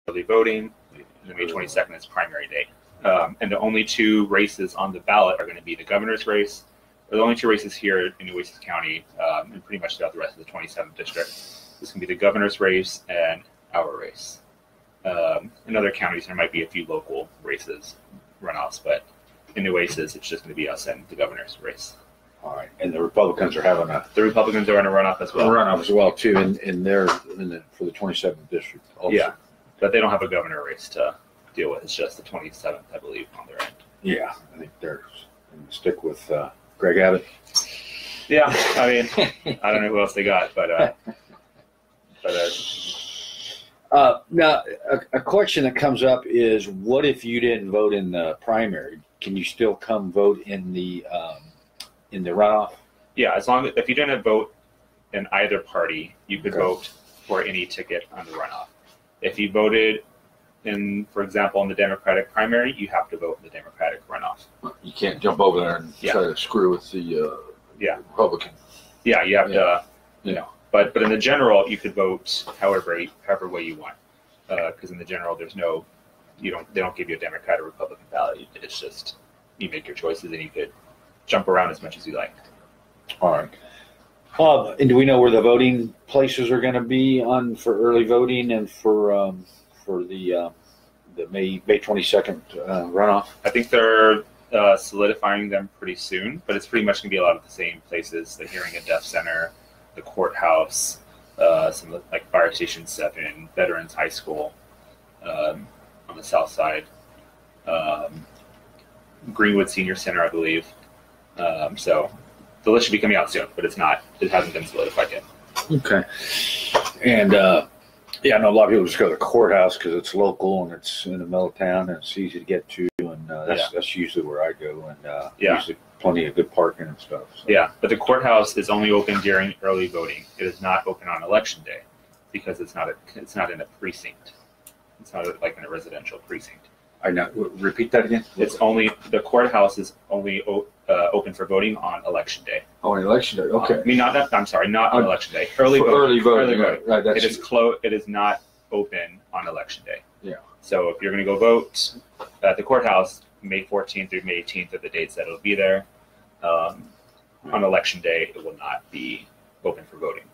early voting, and the May 22nd is primary day. And the only two races on the ballot are going to be the governor's race. Or the only two races here in Nueces County, and pretty much throughout the rest of the 27th district. This can be the governor's race and our race. In other counties, there might be a few local races, runoffs, but in Nueces, it's just going to be us and the governor's race. All right, and the Republicans are having the Republicans are in a runoff as well. Too, for the 27th district. Also. Yeah, but they don't have a governor race to deal with. It's just the 27th, I believe, on their end. Yeah, I think they're going to stick with Greg Abbott. Yeah, I mean, I don't know who else they got, but now a question that comes up is, what if you didn't vote in the primary? Can you still come vote in the runoff? Yeah, as long as if you didn't vote in either party, you could vote for any ticket on the runoff. If you voted in, for example, in the Democratic primary, you have to vote in the Democratic runoff. You can't jump over there and try to screw with the Republican. Yeah, you have to, you know. But in the general, you could vote however way you want. Because in the general, there's no, they don't give you a Democrat or Republican ballot. It's just you make your choices and you could jump around as much as you like. All right. And do we know where the voting places are going to be for early voting and for the May 22nd runoff? I think they're solidifying them pretty soon, but it's pretty much going to be a lot of the same places: the Hearing and Deaf Center, the courthouse, some like Fire Station 7, Veterans High School on the Southside, Greenwood Senior Center, I believe. So the list should be coming out soon, but it hasn't been solidified yet. Okay. And I know a lot of people just go to the courthouse because it's local and it's in the middle of town and it's easy to get to, and that's usually where I go, and usually plenty of good parking and stuff. So. Yeah, but the courthouse is only open during early voting. It is not open on election day because it's not in a precinct. It's not like in a residential precinct. I know. Repeat that again. The courthouse is only open for voting on election day. Oh, on election day. Okay. Not on election day. Early voting. Early voting. Right. It is closed. It is not open on election day. Yeah. So if you're going to go vote at the courthouse, May 14th through May 18th are the dates that it'll be there. On election day, it will not be open for voting.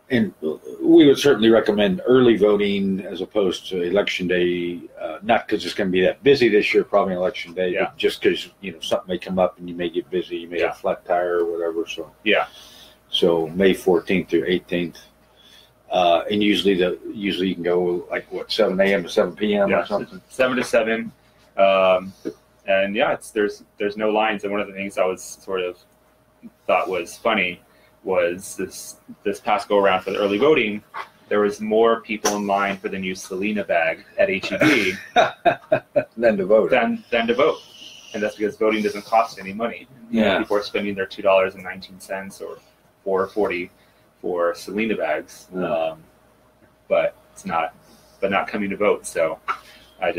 And we would certainly recommend early voting as opposed to election day, not because it's going to be that busy this year, probably on election day, but just because something may come up and you may get busy, you may have a flat tire or whatever. So May 14th through 18th, and usually you can go like 7 a.m. to 7 p.m. or something. 7 to 7, and there's no lines. And one of the things I was sort of thought was funny was this past go around for the early voting, there was more people in line for the new Selena bag at HEB than to vote. Than to vote. And that's because voting doesn't cost any money. People are spending their $2.19 or $4.40 for Selena bags. But not coming to vote. So I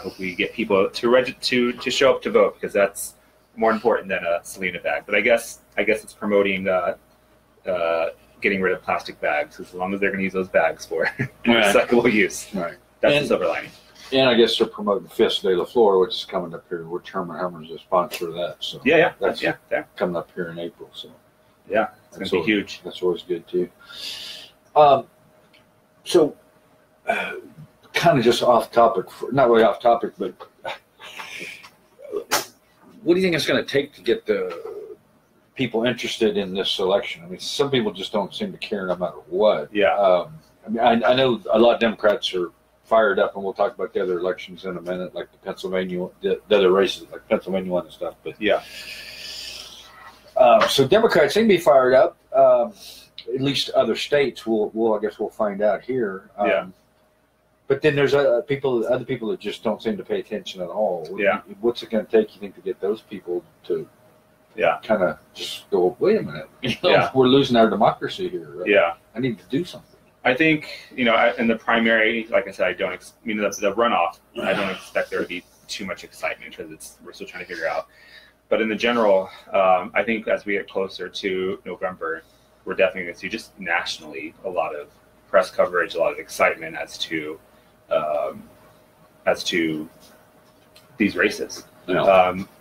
hope we get people to show up to vote, because that's more important than a Selena bag. But I guess it's promoting getting rid of plastic bags, as long as they're going to use those bags for recyclable use. Right. That's the silver lining. And I guess they're promoting Fiesta de la Flor, which is coming up here, which Herrman Herrman's a sponsor of that. So that's coming up here in April. So it's going to be huge. That's always good too. So kind of just off topic, not really off topic, but what do you think it's going to take to get the people interested in this election? I mean, some people just don't seem to care no matter what. Yeah. I know a lot of Democrats are fired up, and we'll talk about the other elections in a minute, like the Pennsylvania, the other races, like Pennsylvania one and stuff. But so Democrats seem to be fired up. At least other states, I guess we'll find out here. But then there's other people that just don't seem to pay attention at all. What's it going to take, you think, to get those people to kind of just go, wait a minute, we're losing our democracy here. Right? I need to do something. I think, in the primary, like I said, the runoff, I don't expect there to be too much excitement because we're still trying to figure out. But in the general, I think as we get closer to November, we're definitely going to see just nationally a lot of press coverage, a lot of excitement as to as to these races,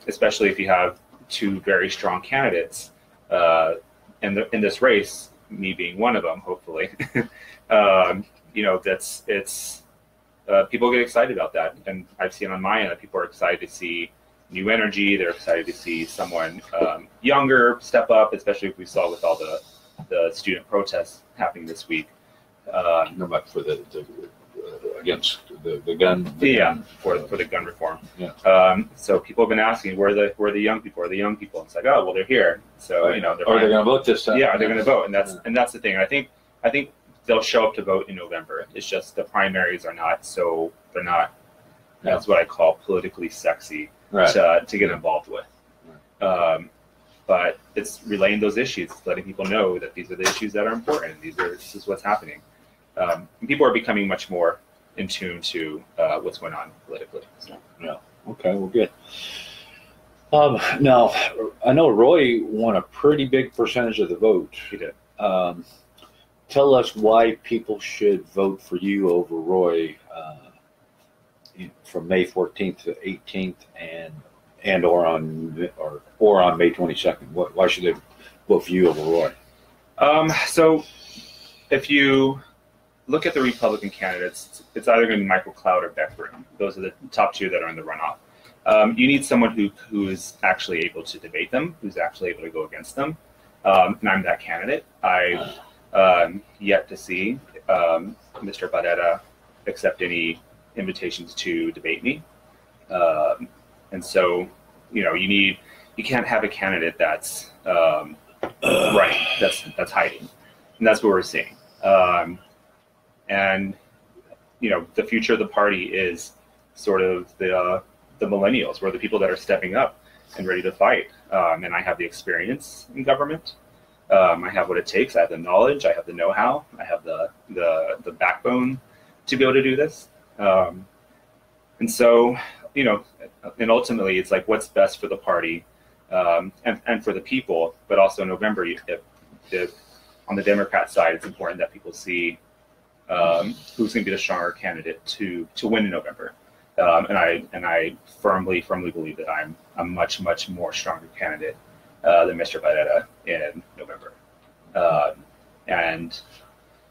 especially if you have two very strong candidates in this race, me being one of them, hopefully. People get excited about that, and I've seen on my end that people are excited to see new energy. They're excited to see someone younger step up, especially if we saw with all the student protests happening this week. No, but for against the gun. For the gun reform. Yeah. So people have been asking, where are the young people? Are the young people? It's like, oh, well, they're here. So right. They're going to vote this time. Yeah, they're going to vote, and that's the thing. I think they'll show up to vote in November. It's just the primaries are not. So they're not. That's what I call politically sexy to get involved with. Right. But it's relaying those issues, letting people know that these are the issues that are important. This is what's happening. And people are becoming much more in tune to what's going on politically. So. Yeah. Okay. Well, good. Now, I know Roy won a pretty big percentage of the vote. He did. Tell us why people should vote for you over Roy from May 14th to 18th or on May 22nd. Why should they vote for you over Roy? So if you look at the Republican candidates, it's either going to be Michael Cloud or Beck Broom. Those are the top two that are in the runoff. You need someone who is actually able to debate them, who's actually able to go against them. And I'm that candidate. I've yet to see Mr. Pyatt accept any invitations to debate me. And so, you can't have a candidate that's that's hiding. And that's what we're seeing. And the future of the party is sort of the millennials, where the people that are stepping up and ready to fight. And I have the experience in government. I have what it takes. I have the knowledge. I have the know-how. I have the backbone to be able to do this. And so, and ultimately, it's like what's best for the party and for the people. But also in November, on the Democrat side, it's important that people see who's going to be the stronger candidate to win in November. And I firmly believe that I'm a much more stronger candidate than Mr. Pyatt in November. And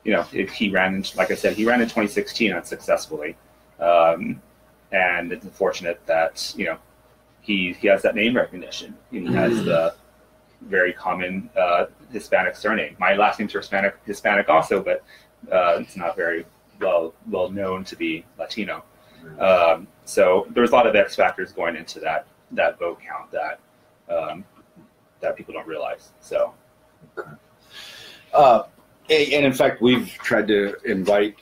if he ran, like I said, he ran in 2016 unsuccessfully. And it's unfortunate that he has that name recognition. He has the very common Hispanic surname. My last name's Hispanic also, but it's not very well known to be Latino. So there's a lot of X factors going into that vote count that people don't realize. So, and in fact, we've tried to invite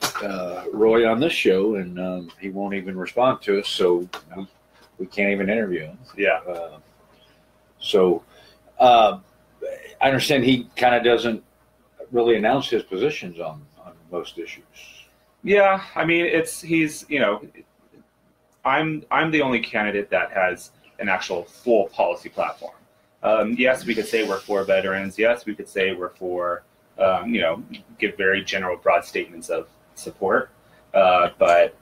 Roy on this show, and he won't even respond to us. So we can't even interview him. Yeah. So I understand he kind of doesn't really announce his positions on most issues. Yeah, I mean, I'm the only candidate that has an actual full policy platform. Yes, we could say we're for veterans. Yes, we could say we're for, give very general, broad statements of support. But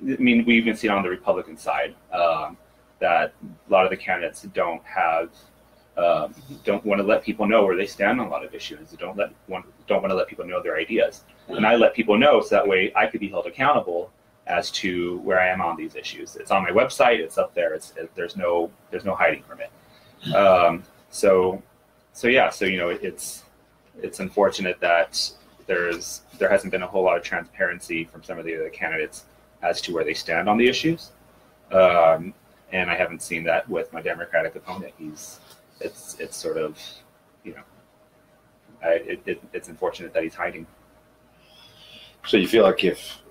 I mean, we even see it on the Republican side that a lot of the candidates don't want to let people know where they stand on a lot of issues. Don't want to let people know their ideas. And I let people know so that way I could be held accountable as to where I am on these issues. It's on my website. It's up there. There's no hiding from it. So it's unfortunate that there hasn't been a whole lot of transparency from some of the other candidates as to where they stand on the issues. And I haven't seen that with my Democratic opponent. It's sort of, it's unfortunate that he's hiding. So you feel like if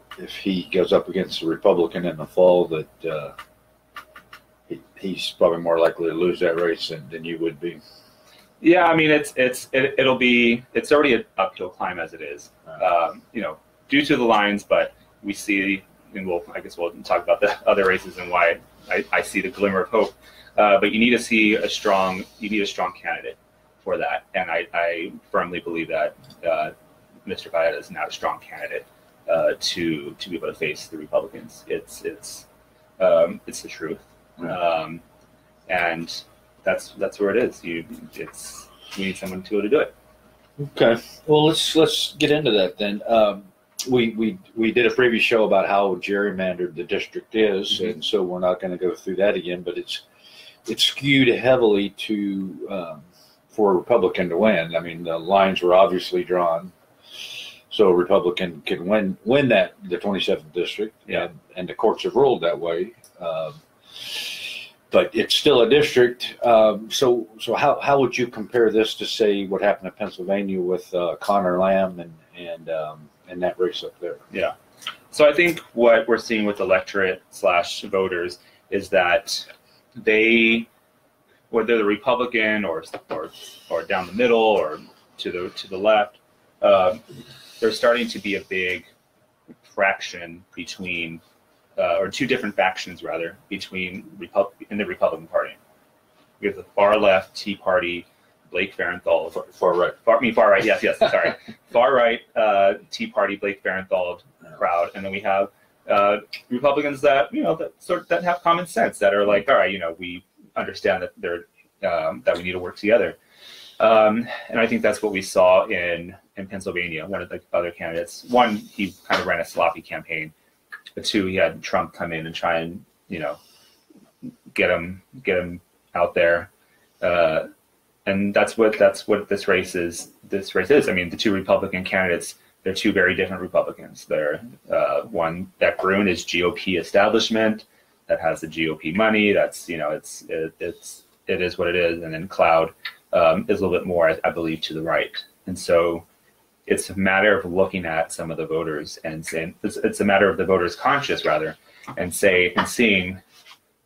he goes up against a Republican in the fall, that he's probably more likely to lose that race than you would be? Yeah, I mean, it's already an uphill climb as it is, due to the lines. But we see, and I guess we'll talk about the other races and why I see the glimmer of hope. But you need to see a strong candidate for that, and I firmly believe that Mr. Pyatt is not a strong candidate to be able to face the Republicans. It's the truth, and that's where it is. We need someone to be able to do it. Okay. Well, let's get into that then. We did a previous show about how gerrymandered the district is, and so we're not going to go through that again. But it's skewed heavily to for a Republican to win. I mean, the lines were obviously drawn, so a Republican can win the 27th district, and the courts have ruled that way. But it's still a district. So how would you compare this to, say, what happened in Pennsylvania with Connor Lam and that race up there? Yeah. So I think what we're seeing with electorate / voters is that they, whether they're Republican or down the middle or to the left, there's starting to be a big fraction between. Or two different factions, rather, between in the Republican Party. We have the far left Tea Party, Blake Farenthold. Far right. Far right. Yes. Sorry. Far right Tea Party, Blake Farenthold crowd, and then we have Republicans that that have common sense, that are like, all right, we understand that that we need to work together. And I think that's what we saw in Pennsylvania. One of the other candidates, one, he kind of ran a sloppy campaign. But two, he had Trump come in and try and get him out there, and that's what this race is. I mean, the two Republican candidates, they're two very different Republicans. They're one, Beck Brune is GOP establishment that has the GOP money. That's it is what it is, and then Cloud is a little bit more, I believe, to the right, and so. It's a matter of looking at some of the voters and saying it's a matter of the voters' conscience, rather, and seeing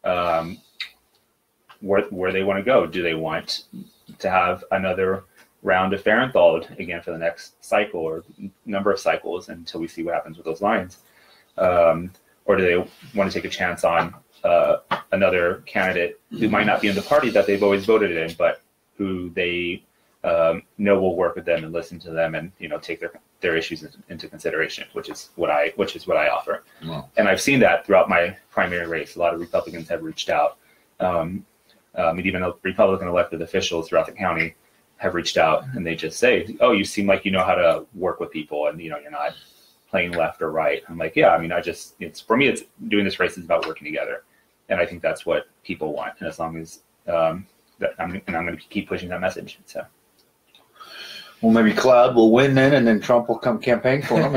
where they want to go. Do they want to have another round of Farenthold again for the next cycle or number of cycles until we see what happens with those lines, or do they want to take a chance on another candidate who might not be in the party that they've always voted in, but who they know will work with them and listen to them and take their issues into consideration, which is what I offer. Wow. And I've seen that throughout my primary race. A lot of Republicans have reached out, and even Republican elected officials throughout the county have reached out, and they just say, "Oh, you seem like you know how to work with people, and you're not playing left or right." I'm like, "Yeah, I mean, it's for me, it's doing this race is about working together, and I think that's what people want. And as long as I'm going to keep pushing that message." So. Well, maybe Cloud will win then, and then Trump will come campaign for him,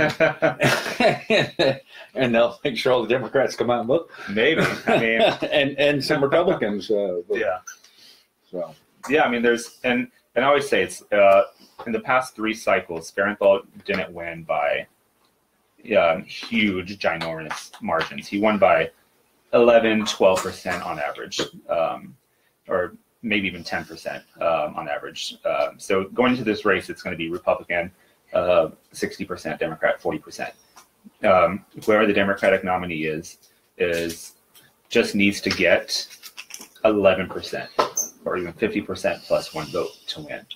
and they'll make sure all the Democrats come out and vote. Maybe, I mean, and some Republicans. Yeah. So. Yeah, I mean, and I always say it's in the past 3 cycles, Farenthold didn't win by huge, ginormous margins. He won by 11-12% on average, or maybe even 10% on average. So going into this race, it's going to be Republican 60%, Democrat 40%. Whoever the Democratic nominee is just needs to get 11% or even 50% plus 1 vote to win.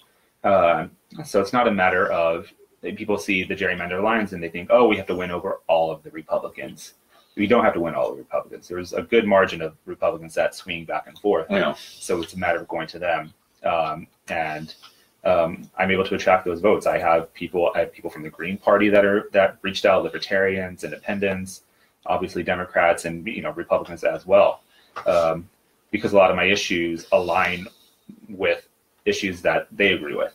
So it's not a matter of people see the gerrymander lines and they think, oh, we have to win over all of the Republicans. We don't have to win all the Republicans. There's a good margin of Republicans that swing back and forth. So it's a matter of going to them. And I'm able to attract those votes. I have people from the Green Party that reached out, Libertarians, Independents, obviously Democrats, and Republicans as well, because a lot of my issues align with issues that they agree with.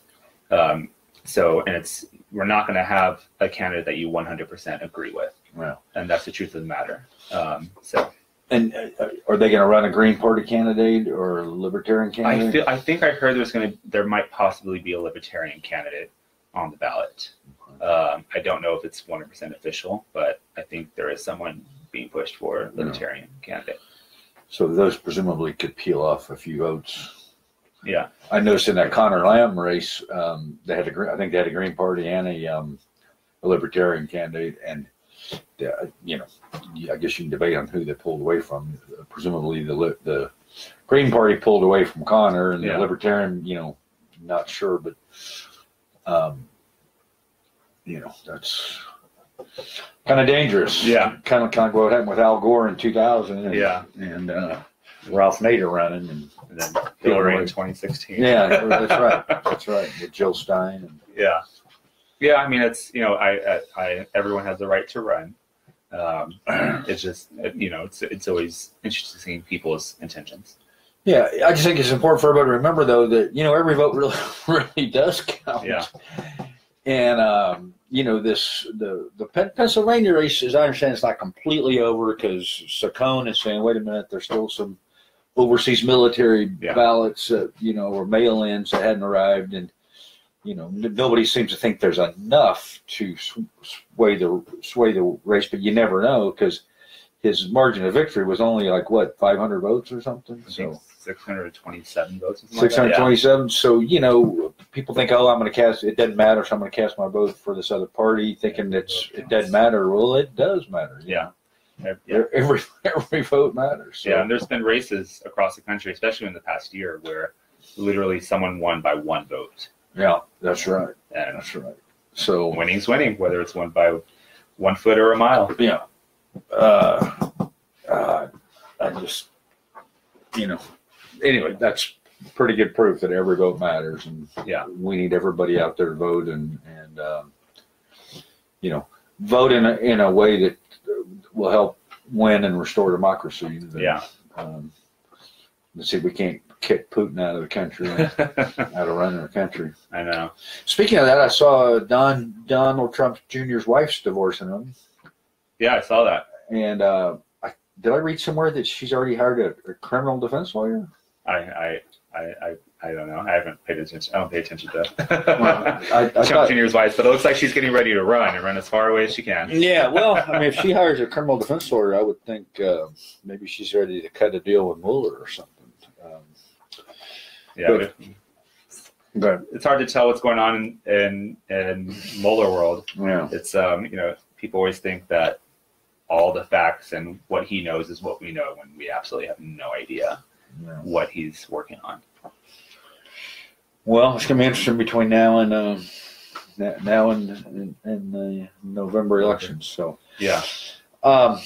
We're not going to have a candidate that you 100% agree with. Wow. And that's the truth of the matter. And are they going to run a Green Party candidate or a Libertarian candidate? I think I heard there might possibly be a Libertarian candidate on the ballot. I don't know if it's 100% official, but I think there is someone being pushed for a Libertarian candidate. So those presumably could peel off a few votes. Yeah, I noticed in that Connor Lam race, I think they had a Green Party and a Libertarian candidate, and I guess you can debate on who they pulled away from. Presumably the Green Party pulled away from Connor, and the Libertarian, not sure, but that's kind of dangerous. Yeah. Kind of what happened with Al Gore in 2000. And Ralph Nader running, and then Hillary in 2016. Yeah, that's right. That's right. With Jill Stein. And, yeah. I mean, it's everyone has the right to run. It's just it's always interesting seeing people's intentions. Yeah, I just think it's important for everybody to remember, though, that every vote really does count. Yeah. And the Pennsylvania race, as I understand, is not completely over because Saccone is saying, wait a minute, there's still some overseas military ballots, or mail-ins that hadn't arrived, and nobody seems to think there's enough to sway the race, but you never know because his margin of victory was only 500 votes or something. So 627 votes. 627. Like so people think, oh, I'm going to cast. It doesn't matter, so I'm going to cast my vote for this other party, thinking it doesn't matter. Well, it does matter. Yeah. Every vote matters. So. Yeah, and there's been races across the country, especially in the past year, where literally someone won by one vote. Yeah, that's right. And that's right. So winning's winning, whether it's won by 1 foot or a mile. Yeah. I just, anyway, that's pretty good proof that every vote matters, and we need everybody out there to vote and vote in a way that will help win and restore democracy. Let's see if we can't kick Putin out of the country, out of running the country. I know. Speaking of that, I saw Donald Trump Jr.'s wife's divorcing him. Yeah, I saw that. And did I read somewhere that she's already hired a criminal defense lawyer? I don't know. I haven't paid attention. I don't pay attention to Trump Jr.'s wife, but it looks like she's getting ready to run as far away as she can. Yeah, well, I mean, if she hires a criminal defense lawyer, I would think maybe she's ready to cut a deal with Mueller or something. It's hard to tell what's going on in Mueller world. Yeah, it's people always think that all the facts and what he knows is what we know, when we absolutely have no idea what he's working on. Well, it's going to be interesting between now and the November elections. So yeah. All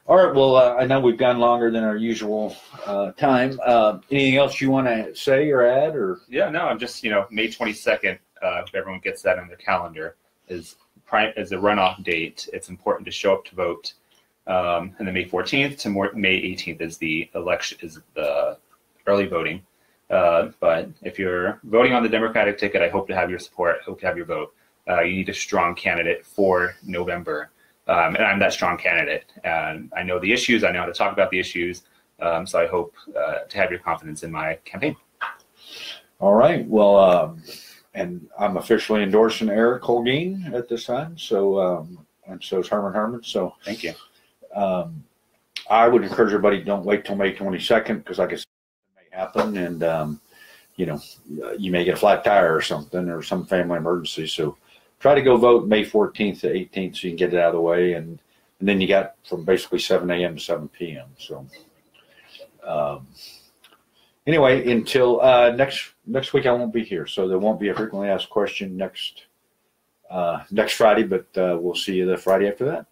right. Well, I know we've gone longer than our usual time. Anything else you want to say or add? Or no, I'm just May 22nd. If everyone gets that on their calendar, is a runoff date. It's important to show up to vote. And then May 14th to May 18th is the election, is the early voting. But if you're voting on the Democratic ticket, I hope to have your support. I hope to have your vote. You need a strong candidate for November. And I'm that strong candidate. And I know the issues. I know how to talk about the issues. So I hope to have your confidence in my campaign. All right. Well, and I'm officially endorsing Eric Holguin at this time. So, and so is Herrman Herrman. So thank you. I would encourage everybody, don't wait till May 22nd, because like I said, it may happen. And, you may get a flat tire or something, or some family emergency. So try to go vote May 14th to 18th so you can get it out of the way. And then you got from basically 7 a.m. to 7 p.m. So anyway, until next week I won't be here. So there won't be a frequently asked question next Friday, but we'll see you the Friday after that.